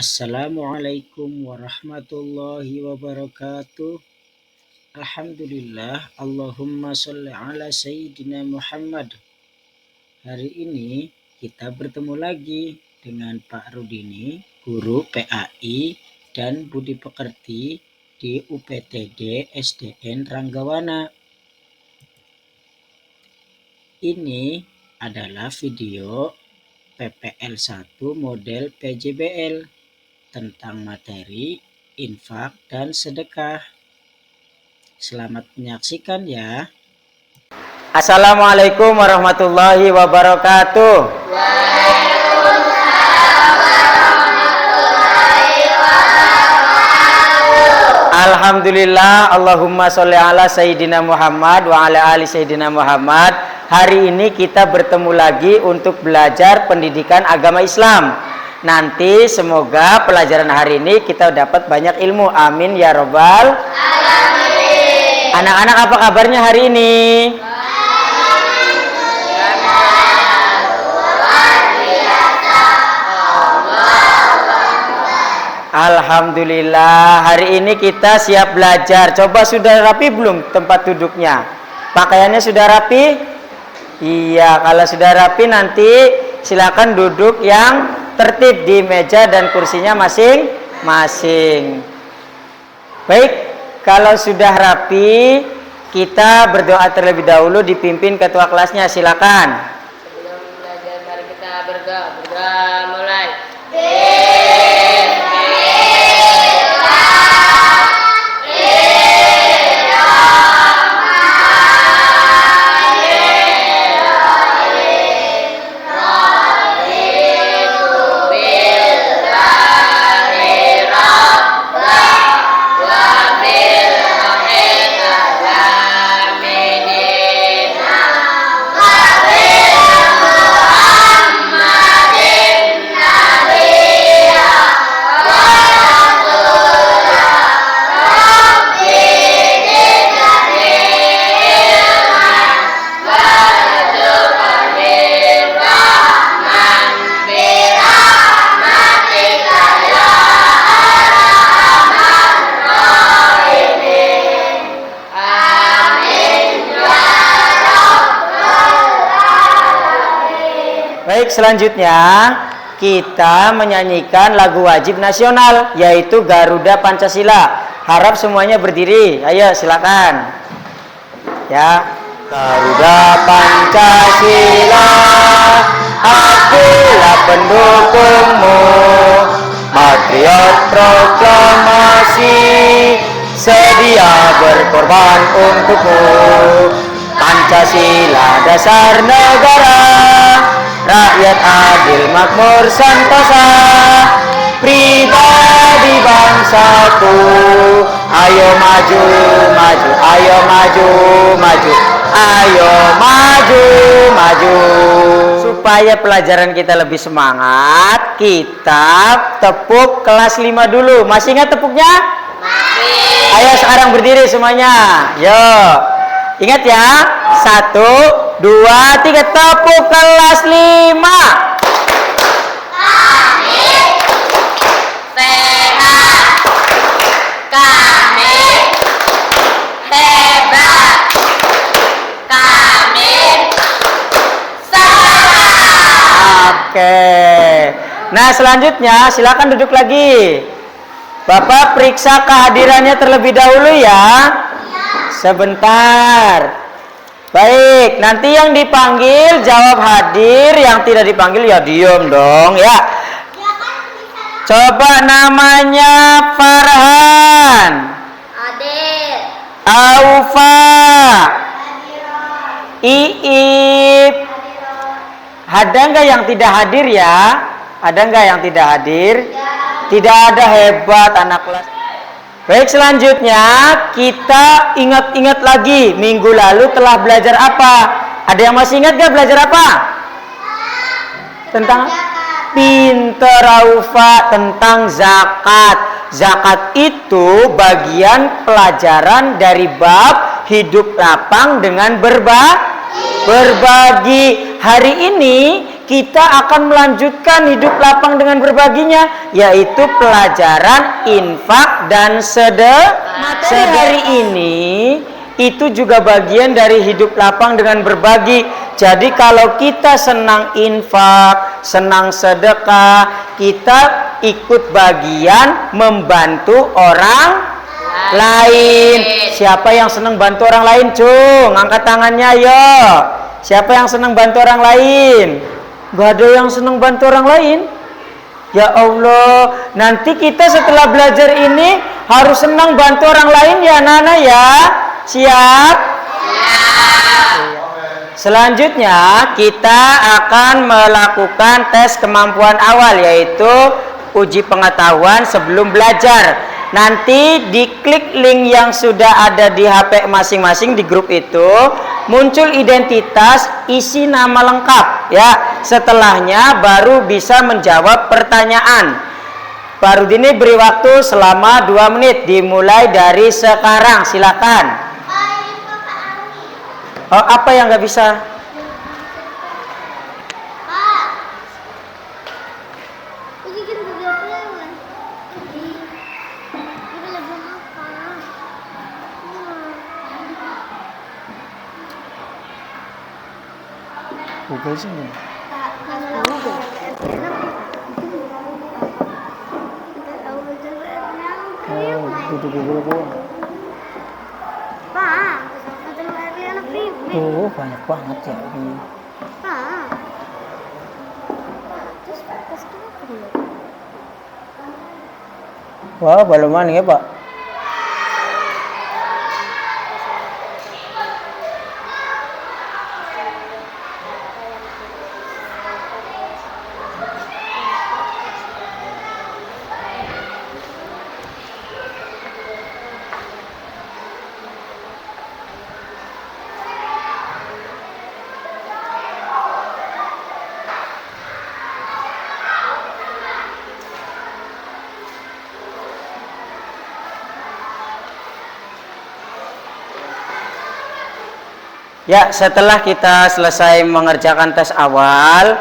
Assalamualaikum warahmatullahi wabarakatuh. Alhamdulillah, Allahumma sholli ala Sayyidina Muhammad. Hari ini kita bertemu lagi dengan Pak Rudini, guru PAI dan Budi Pekerti di UPTD SDN Ranggawana. Ini adalah video PPL 1 model PJBL tentang materi, infak, dan sedekah. Selamat menyaksikan ya. Assalamualaikum warahmatullahi wabarakatuh. Alhamdulillah, Allahumma sholli ala Sayyidina Muhammad wa ala ali Sayyidina Muhammad. Hari ini kita bertemu lagi untuk belajar pendidikan agama Islam. Nanti semoga pelajaran hari ini kita dapat banyak ilmu. Amin ya robbal alamin. Anak-anak, apa kabarnya hari ini? Alhamdulillah, hari ini kita siap belajar. Coba sudah rapi belum tempat duduknya? Pakaiannya sudah rapi? Iya, kalau sudah rapi nanti silakan duduk yang tertib di meja dan kursinya masing-masing. Baik, kalau sudah rapi, kita berdoa terlebih dahulu dipimpin ketua kelasnya. Silakan. Sebelum belajar, mari kita berdoa. Mulai. Baik, selanjutnya kita menyanyikan lagu wajib nasional, yaitu Garuda Pancasila. Harap semuanya berdiri. Ayo silakan. Ya. Garuda Pancasila, akulah pendukungmu, patriot proklamasi, sedia berkorban untukmu. Pancasila dasar negara, rakyat adil makmur sentosa, pribadi bangsaku. Ayo maju, maju, ayo maju, maju, ayo maju, maju. Supaya pelajaran kita lebih semangat, kita tepuk kelas 5 dulu. Masih ingat tepuknya? Masih. Ayo sekarang berdiri semuanya. Yo. Ingat ya, 1, 2, 3, tepuk kelas 5. Kami sehat, kami hebat, kami sehat. Oke. Nah, selanjutnya silakan duduk lagi. Bapak periksa kehadirannya terlebih dahulu ya. Sebentar. Baik, nanti yang dipanggil jawab hadir, yang tidak dipanggil ya diem dong ya. Coba namanya Farhan, Adil, Aufa, Iip. Ada nggak yang tidak hadir ya? Ada nggak yang tidak hadir? Tidak ada, hebat anak kelas. Baik, selanjutnya kita ingat-ingat lagi minggu lalu telah belajar apa? Ada yang masih ingat gak belajar apa? Tentang pinter Aufa, tentang zakat. Zakat itu bagian pelajaran dari bab hidup lapang dengan berbagi. Hari ini kita akan melanjutkan hidup lapang dengan berbaginya, yaitu pelajaran infak dan sedekah. Materi ini itu juga bagian dari hidup lapang dengan berbagi. Jadi kalau kita senang infak, senang sedekah, kita ikut bagian membantu orang lain. Siapa yang senang bantu orang lain, cung? Angkat tangannya, yo. Siapa yang senang bantu orang lain? Gak ada yang senang bantu orang lain. Ya Allah, nanti kita setelah belajar ini harus senang bantu orang lain ya, Nana ya. Siap? Selanjutnya kita akan melakukan tes kemampuan awal, yaitu uji pengetahuan sebelum belajar. Nanti diklik link yang sudah ada di HP masing-masing di grup itu, muncul identitas, isi nama lengkap ya. Setelahnya baru bisa menjawab pertanyaan. Baru ini beri waktu selama 2 menit, dimulai dari sekarang. Silakan. Oh, apa yang nggak bisa? Google sih. Oh, itu Google gua. Pak, anak pribadi. Tuh, banyak banget ya ini. Pak. Terus pas kenapa dulu? Wah, balaman ya, Pak. Ya, setelah kita selesai mengerjakan tes awal,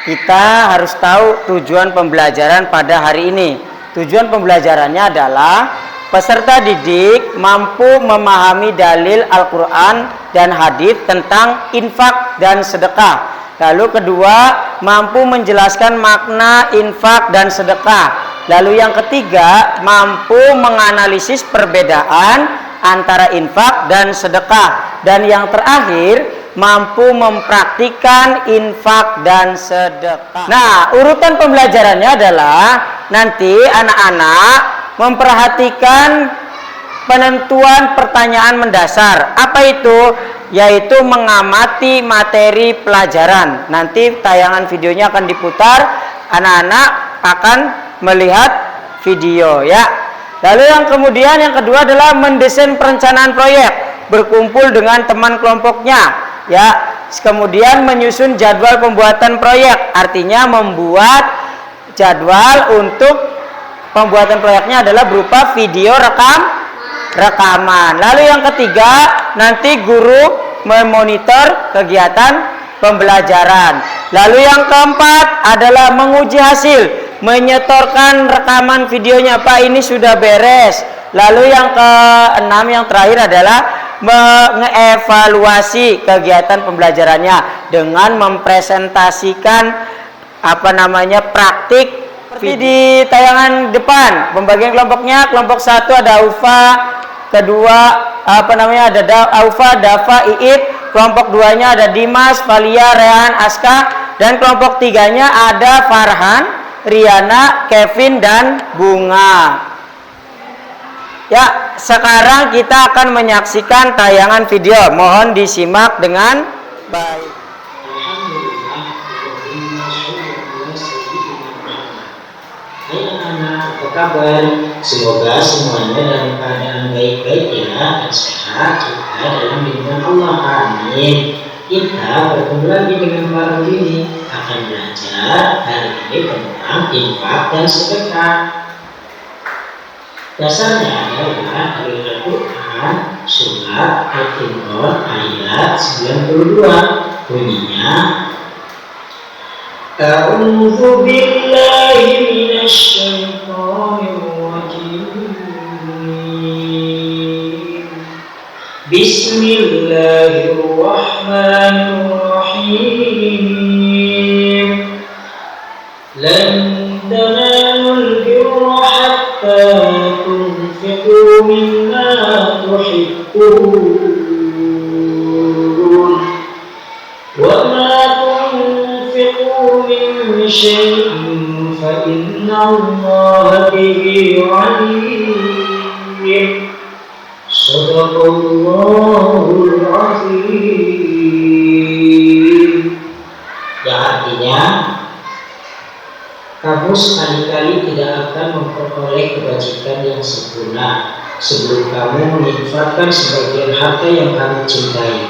kita harus tahu tujuan pembelajaran pada hari ini. Tujuan pembelajarannya adalah peserta didik mampu memahami dalil Al-Quran dan hadis tentang infak dan sedekah. Lalu kedua, mampu menjelaskan makna infak dan sedekah. Lalu yang ketiga, mampu menganalisis perbedaan antara infak dan sedekah. Dan yang terakhir, mampu mempraktikkan infak dan sedekah. Nah, urutan pembelajarannya adalah nanti anak-anak memperhatikan penentuan pertanyaan mendasar. Apa itu? Yaitu mengamati materi pelajaran. Nanti tayangan videonya akan diputar, anak-anak akan melihat video ya. Lalu yang kedua adalah mendesain perencanaan proyek, berkumpul dengan teman kelompoknya ya. Kemudian menyusun jadwal pembuatan proyek, artinya membuat jadwal untuk pembuatan proyeknya adalah berupa video rekaman. Lalu yang ketiga, nanti guru memonitor kegiatan pembelajaran. Lalu yang keempat adalah menguji hasil, menyetorkan rekaman videonya, Pak ini sudah beres. Lalu yang keenam, yang terakhir adalah mengevaluasi kegiatan pembelajarannya dengan mempresentasikan praktik. Seperti di tayangan depan, pembagian kelompoknya, kelompok 1 ada Aufa, kedua ada Aufa, Dafa, Iit, kelompok 2-nya ada Dimas, Valia, Rehan, Aska, dan kelompok 3-nya ada Farhan, Riana, Kevin, dan Bunga. Ya, sekarang kita akan menyaksikan tayangan video. Mohon disimak dengan baik. Hai anak-anak, apa kabar? Semoga semuanya dalam keadaan baik-baik ya dan sehat juga dalam lindungan Allah. Amin. Kita bertemu lagi dengan Pak Rudi akan belajar hari ini tentang infak dan sedekah. Dasarnya adalah dari Al-Quran surat Al-Imran ayat 92. Bunyinya, أعوذ بالله من الشيطان الرجيم بسم الله الرحمن الرحيم لن تنالوا البر حتى تنفقوا مما تحبون وما تنفقوا من شيء فإن الله به عليم Sadaqallahul azim. Yang artinya, kamu sekali-kali tidak akan memperoleh kebajikan yang sempurna sebelum kamu menginfakkan sebagian harta yang kamu cintai.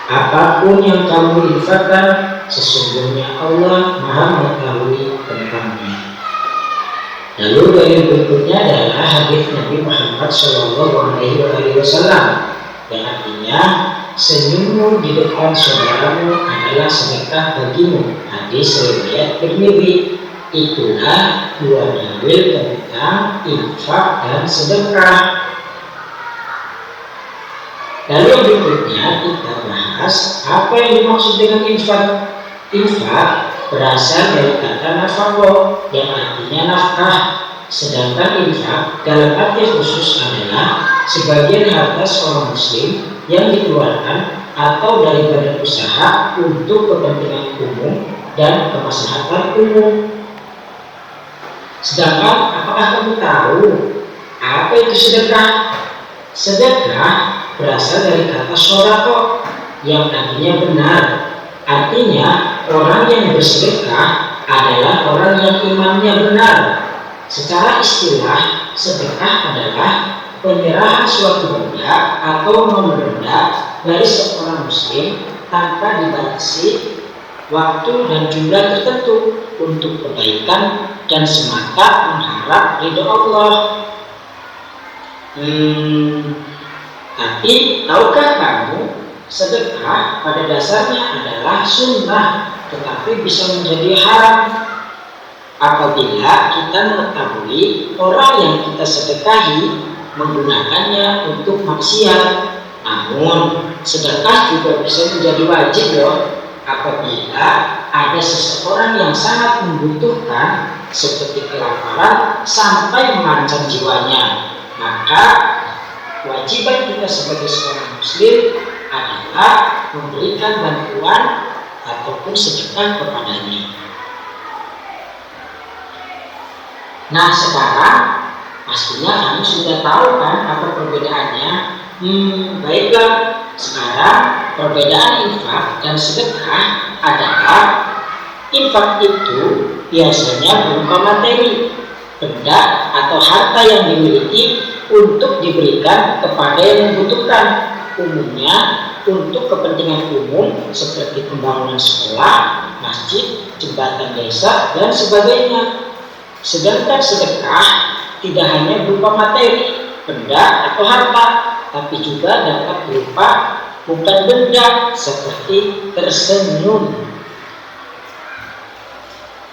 Apapun yang kamu infakkan, sesungguhnya Allah Maha mengetahui tentangnya. Lalu dalil berikutnya adalah hadis Nabi Muhammad SAW yang artinya senyummu di depan saudaramu adalah sedekah bagimu. Hadis riwayat Tirmidzi. Itulah dua dalil tentang infak dan sedekah. Lalu berikutnya kita bahas apa yang dimaksud dengan infak. Infak berasal dari kata nafaqah yang artinya nafkah, sedangkan infak dalam arti khusus adalah sebagian harta seorang muslim yang dikeluarkan atau dari badan usaha untuk kepentingan umum dan kemaslahatan umum. Sedangkan apakah kamu tahu apa itu sedekah? Sedekah berasal dari kata shoraqah yang artinya benar. Artinya orang yang bersedekah adalah orang yang imannya benar. Secara istilah, sedekah adalah penyerahan suatu benda atau non-benda dari seorang muslim tanpa dibatasi waktu dan jumlah tertentu untuk kebaikan dan semata mengharap ridho Allah. Tapi tahukah kamu, sedekah pada dasarnya adalah sunnah, tetapi bisa menjadi haram apabila kita mengetahui orang yang kita sedekahi menggunakannya untuk maksiat. Namun sedekah juga bisa menjadi wajib loh apabila ada seseorang yang sangat membutuhkan seperti kelaparan sampai mengancam jiwanya. Maka kewajiban kita sebagai seorang muslim adalah memberikan bantuan ataupun sedekah kepadanya. Nah, sekarang pastinya kamu sudah tahu kan apa perbedaannya. Baiklah, sekarang perbedaan infak dan sedekah adalah infak itu biasanya berupa materi, benda atau harta yang dimiliki untuk diberikan kepada yang membutuhkan. Umumnya untuk kepentingan umum seperti pembangunan sekolah, masjid, jembatan desa, dan sebagainya. Sedangkan sedekah tidak hanya berupa materi, benda atau harta, tapi juga dapat berupa bukan benda seperti tersenyum.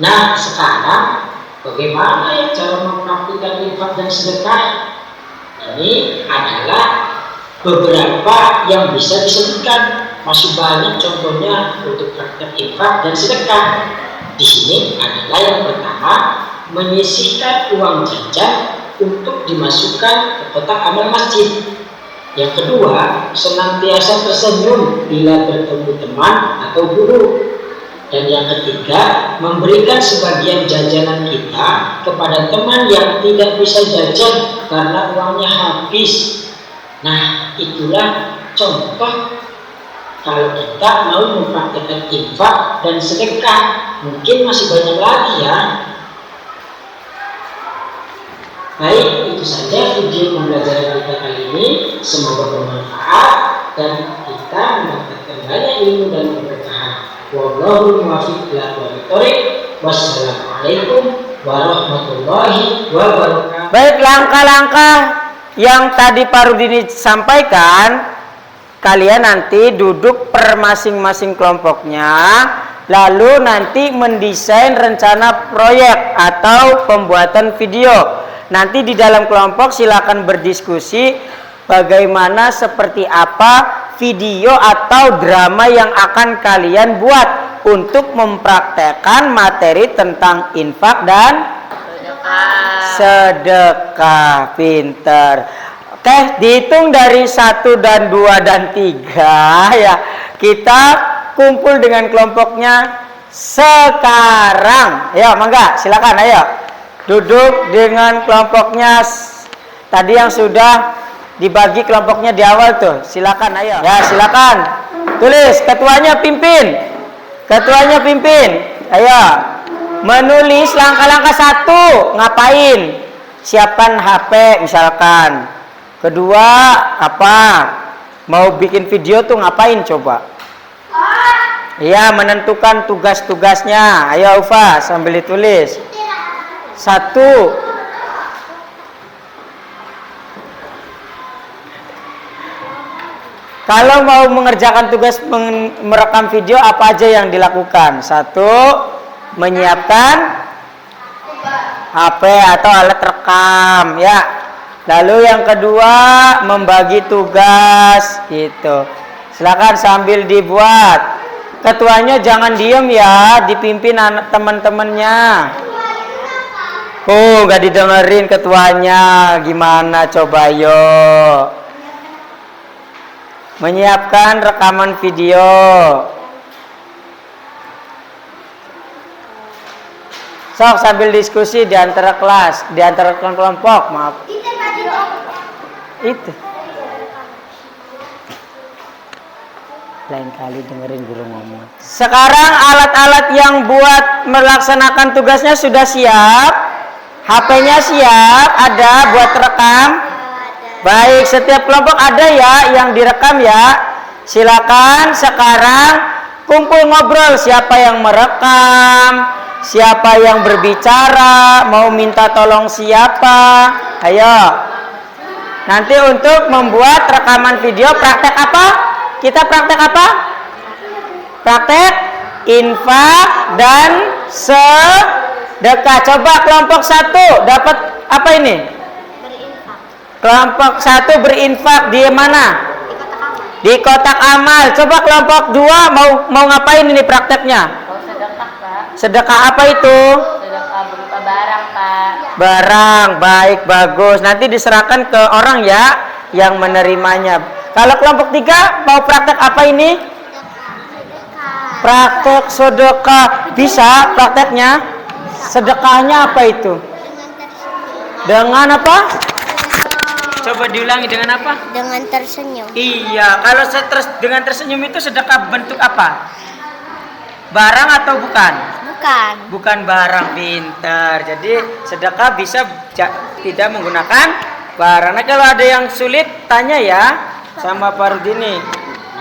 Nah, sekarang bagaimana ya cara mempraktikkan infak dan sedekah? Ini adalah beberapa yang bisa disebutkan. Masih banyak contohnya untuk praktek infak dan sedekah. Di sini adalah yang pertama, menyisihkan uang jajan untuk dimasukkan ke kotak amal masjid. Yang kedua, senantiasa tersenyum bila bertemu teman atau guru. Dan yang ketiga, memberikan sebagian jajanan kita kepada teman yang tidak bisa jajan karena uangnya habis. Nah, itulah contoh kalau kita mau mempraktikkan infak dan sedekah. Mungkin masih banyak lagi ya. Baik, itu saja video pembelajaran kita kali ini. Semoga bermanfaat dan kita mendapatkan banyak ilmu dan keberkahan. Wallahu muwaffiq ila aqwamit thoriq. Wassalamualaikum warahmatullahi wabarakatuh. Baik, langkah-langkah yang tadi Pak Rudini sampaikan, kalian nanti duduk per masing-masing kelompoknya lalu nanti mendesain rencana proyek atau pembuatan video. Nanti di dalam kelompok silakan berdiskusi bagaimana, seperti apa video atau drama yang akan kalian buat untuk mempraktekkan materi tentang infak dan sedekah. Pinter. Oke, dihitung dari 1 dan 2 dan 3 ya. Kita kumpul dengan kelompoknya sekarang. Ya, mangga, silakan ayo. Duduk dengan kelompoknya tadi yang sudah dibagi kelompoknya di awal tuh. Silakan ayo. Ya, silakan. Tulis, ketuanya pimpin. Ketuanya pimpin. Ayo. Menulis langkah-langkah 1, ngapain? Siapkan HP misalkan. Kedua, apa? Mau bikin video tuh ngapain coba? Iya, menentukan tugas-tugasnya. Ayo Ufa, sambil ditulis. 1. Kalau mau mengerjakan tugas merekam video, apa aja yang dilakukan? 1, menyiapkan HP atau alat rekam, ya. Lalu yang kedua, membagi tugas, gitu. Silakan sambil dibuat. Ketuanya jangan diem ya, dipimpin anak teman-temannya. Oh, nggak didengerin ketuanya. Gimana coba yo? Menyiapkan rekaman video. Sok sambil diskusi di antara kelas, di antara kelompok, maaf. Itu. Lain kali dengerin guru ngomong. Sekarang alat-alat yang buat melaksanakan tugasnya sudah siap. HP-nya siap, ada buat rekam. Baik, setiap kelompok ada ya yang direkam ya. Silakan sekarang kumpul ngobrol, siapa yang merekam, siapa yang berbicara, mau minta tolong siapa. Ayo. Nanti untuk membuat rekaman video praktek apa? Kita praktek apa? Praktek infak dan sedekah. Coba kelompok 1 dapat apa ini? Berinfak. Kelompok 1 berinfak di mana? Di kotak amal. Di kotak amal. Coba kelompok 2 mau ngapain ini prakteknya? Mau sedekah, Pak. Sedekah apa itu? Sedekah berupa barang, Pak. Barang, baik, bagus. Nanti diserahkan ke orang ya yang menerimanya. Kalau kelompok 3 mau praktek apa ini? Praktek sedekah. Bisa prakteknya? Sedekahnya apa itu? Dengan apa? Coba diulangi, dengan apa? Dengan tersenyum. Iya, kalau dengan tersenyum itu sedekah bentuk apa? Barang atau bukan? Bukan. Bukan barang, pintar. Jadi sedekah bisa tidak menggunakan barang. Nah, kalau ada yang sulit tanya ya sama Pak Rudini.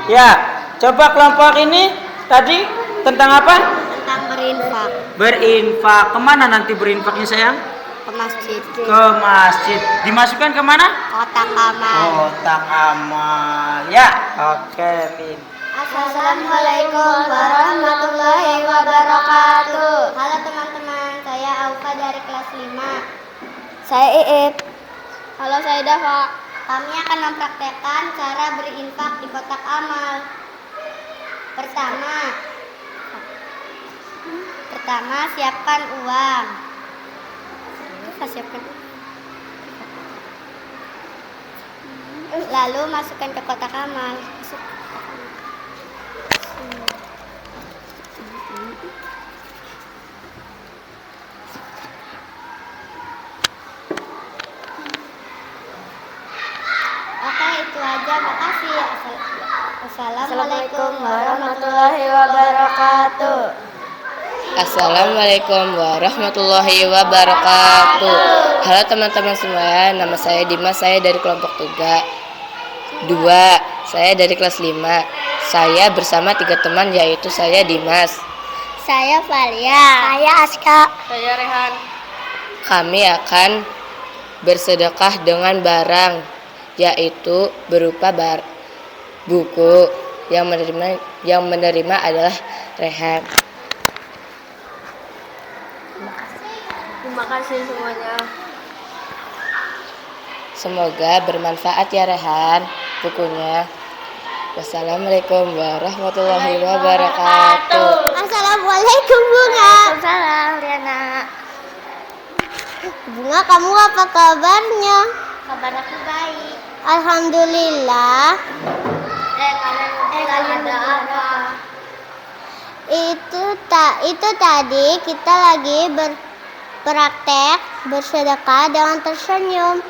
Ya, coba kelompok ini tadi tentang apa? Tentang berinfak. Berinfak. Kemana nanti berinfaknya sayang? Ke masjid. Ke masjid. Dimasukkan kemana? Kotak amal. Kotak amal. Ya, oke, Pin. Assalamualaikum warahmatullahi wabarakatuh. Halo teman-teman, saya Aufa dari kelas 5. Saya Iip. Halo, saya Dava. Kami akan mempraktekkan cara berinfak di kotak amal. Pertama, siapkan uang. Kita siapkan. Lalu masukkan ke kotak amal. Oke, itu aja. Makasih. Assalamualaikum warahmatullahi wabarakatuh. Assalamualaikum warahmatullahi wabarakatuh. Halo teman-teman semua, nama saya Dimas, saya dari kelompok 2. Saya dari kelas 5. Saya bersama 3 teman, yaitu saya Dimas. Saya Valia. Saya Aska. Saya Rehan. Kami akan bersedekah dengan barang, yaitu berupa buku. Yang menerima adalah Rehan. Terima kasih semuanya. Semoga bermanfaat ya Rehan bukunya. Wassalamualaikum warahmatullahi wabarakatuh. Assalamualaikum Bunga. Waalaikumsalam Riana. Bunga, kamu apa kabarnya? Kabar aku baik. Alhamdulillah. Kalian ada apa? Itu tadi kita lagi berpraktek bersedekah dengan tersenyum.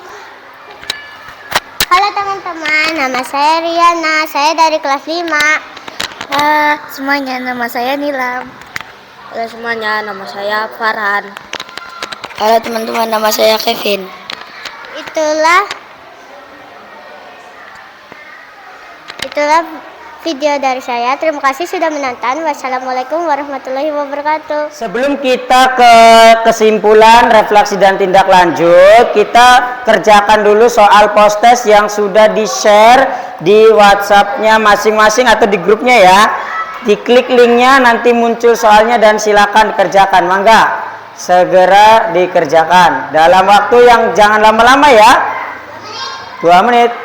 Halo teman-teman, nama saya Riana, saya dari kelas 5. Semuanya, nama saya Nilam. Halo semuanya, nama saya Farhan. Halo teman-teman, nama saya Kevin. Itulah video dari saya. Terima kasih sudah menonton. Wassalamualaikum warahmatullahi wabarakatuh. Sebelum kita ke kesimpulan, refleksi dan tindak lanjut, kita kerjakan dulu soal post-test yang sudah di-share di WhatsApp-nya masing-masing atau di grupnya ya. Diklik linknya, nanti muncul soalnya dan silakan dikerjakan. Mangga, segera dikerjakan. Dalam waktu yang jangan lama-lama ya. 2 menit.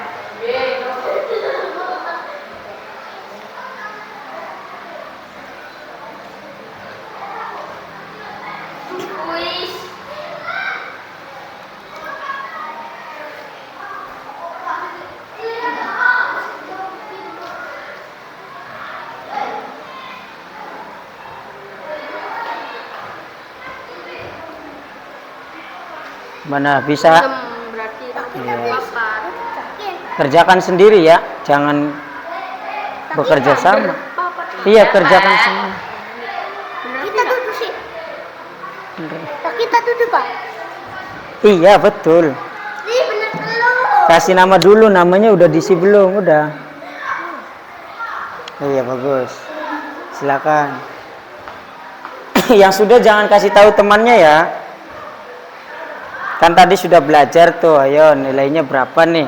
Mana bisa? Ya. Kerjakan sendiri ya, jangan bekerja sama. Iya, kerjakan sendiri. Kita duduk sih. Kita duduk, Pak. Iya, betul. Ih, bener belum? Kasih nama dulu, namanya udah diisi belum? Udah. Iya, bagus. Silakan. Yang sudah jangan kasih tahu temannya ya. Kan tadi sudah belajar tuh, ayo nilainya berapa nih?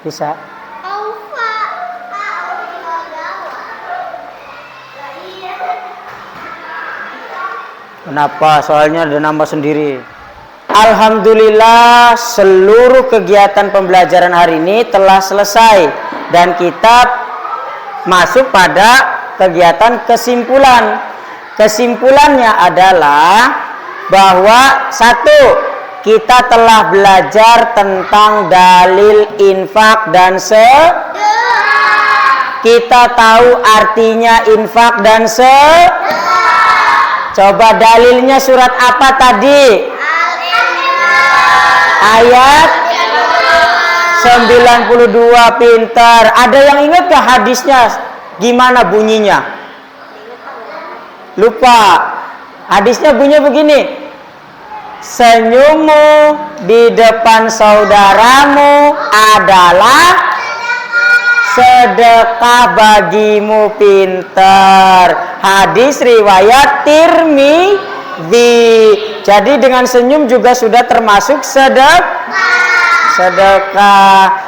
Bisa? Kenapa? Soalnya ada nambah sendiri. Alhamdulillah seluruh kegiatan pembelajaran hari ini telah selesai dan kita masuk pada kegiatan kesimpulan. Kesimpulannya adalah bahwa 1. Kita telah belajar tentang dalil infak dan sedekah. Kita tahu artinya infak dan sedekah. Coba dalilnya surat apa tadi? Ayat 92. Pintar. Ada yang ingat ke hadisnya? Gimana bunyinya? Lupa. Hadisnya bunyinya begini. Senyummu di depan saudaramu adalah sedekah bagimu. Pintar. Hadis riwayat Tirmidzi. Jadi dengan senyum juga sudah termasuk sedekah.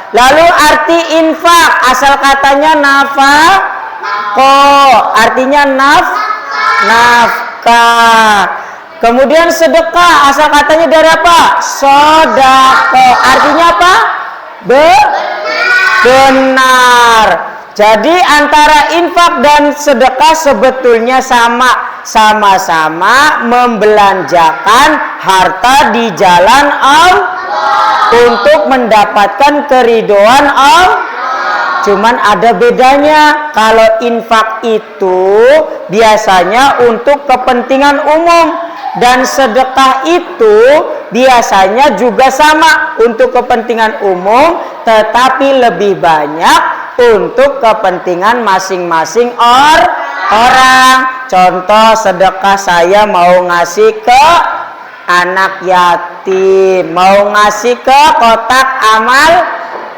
Lalu arti infak, asal katanya nafaqah, artinya nafkah. Kemudian sedekah, asal katanya dari apa? Sodako, artinya apa? Benar. Jadi antara infak dan sedekah sebetulnya sama-sama membelanjakan harta di jalan Allah untuk mendapatkan keridhaan Allah. Cuman ada bedanya. Kalau infak itu biasanya untuk kepentingan umum dan sedekah itu biasanya juga sama untuk kepentingan umum, tetapi lebih banyak untuk kepentingan masing-masing orang. Contoh sedekah, saya mau ngasih ke anak yatim, mau ngasih ke kotak amal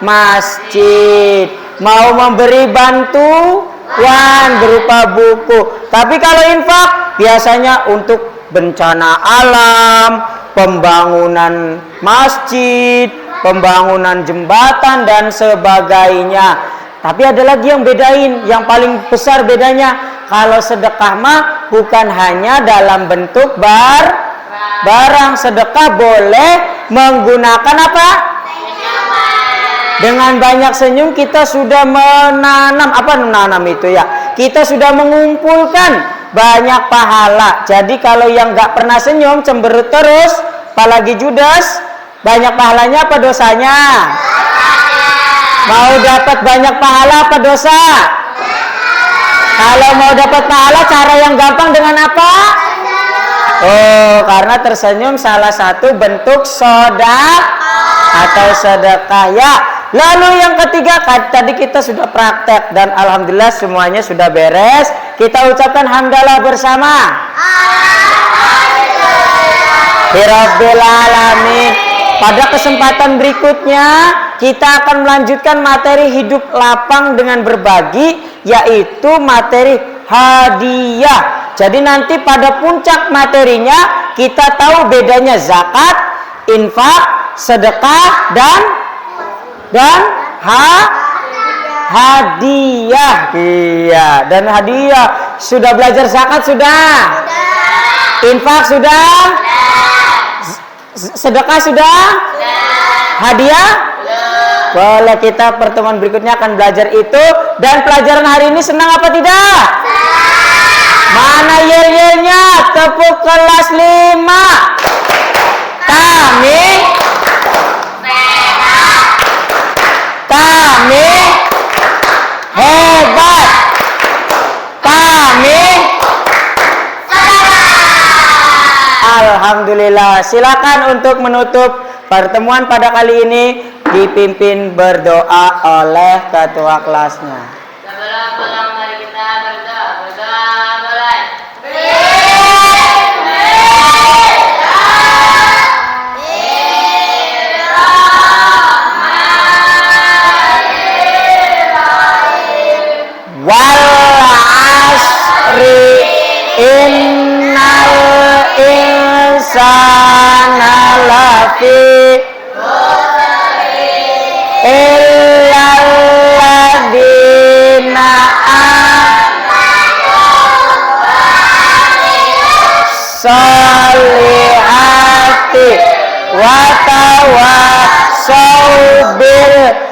masjid, mau memberi bantuan berupa buku. Tapi kalau infak biasanya untuk bencana alam, pembangunan masjid, pembangunan jembatan dan sebagainya. Tapi ada lagi yang bedain, yang paling besar bedanya. Kalau sedekah mah bukan hanya dalam bentuk barang. Sedekah boleh menggunakan apa? Dengan banyak senyum kita sudah menanam, menanam itu ya? Kita sudah mengumpulkan banyak pahala. Jadi kalau yang gak pernah senyum, cemberut terus, apalagi judes, banyak pahalanya apa dosanya? Mau dapat banyak pahala apa dosa? Kalau mau dapat pahala, cara yang gampang dengan apa? Oh, karena tersenyum salah satu bentuk sedekah ya. Lalu yang ketiga, tadi kita sudah praktek dan alhamdulillah semuanya sudah beres. Kita ucapkan hamdalah bersama. Rabbil alamin. Pada kesempatan berikutnya kita akan melanjutkan materi hidup lapang dengan berbagi, yaitu materi hadiah. Jadi nanti pada puncak materinya kita tahu bedanya zakat, infak, sedekah dan hadiah. Iya, dan hadiah. Sudah belajar zakat sudah? Infak sudah? Sedekah sudah? Hadiah? Boleh, kita pertemuan berikutnya akan belajar itu. Dan pelajaran hari ini senang apa tidak? Mana yel-yelnya? Tepuk kelas 5. Kami hebat. Alhamdulillah. Silakan untuk menutup pertemuan pada kali ini dipimpin berdoa oleh ketua kelasnya. Mari kita berdoa mulai. Wal asri innal insana lafi illal ladina salihati wa tawassaw bil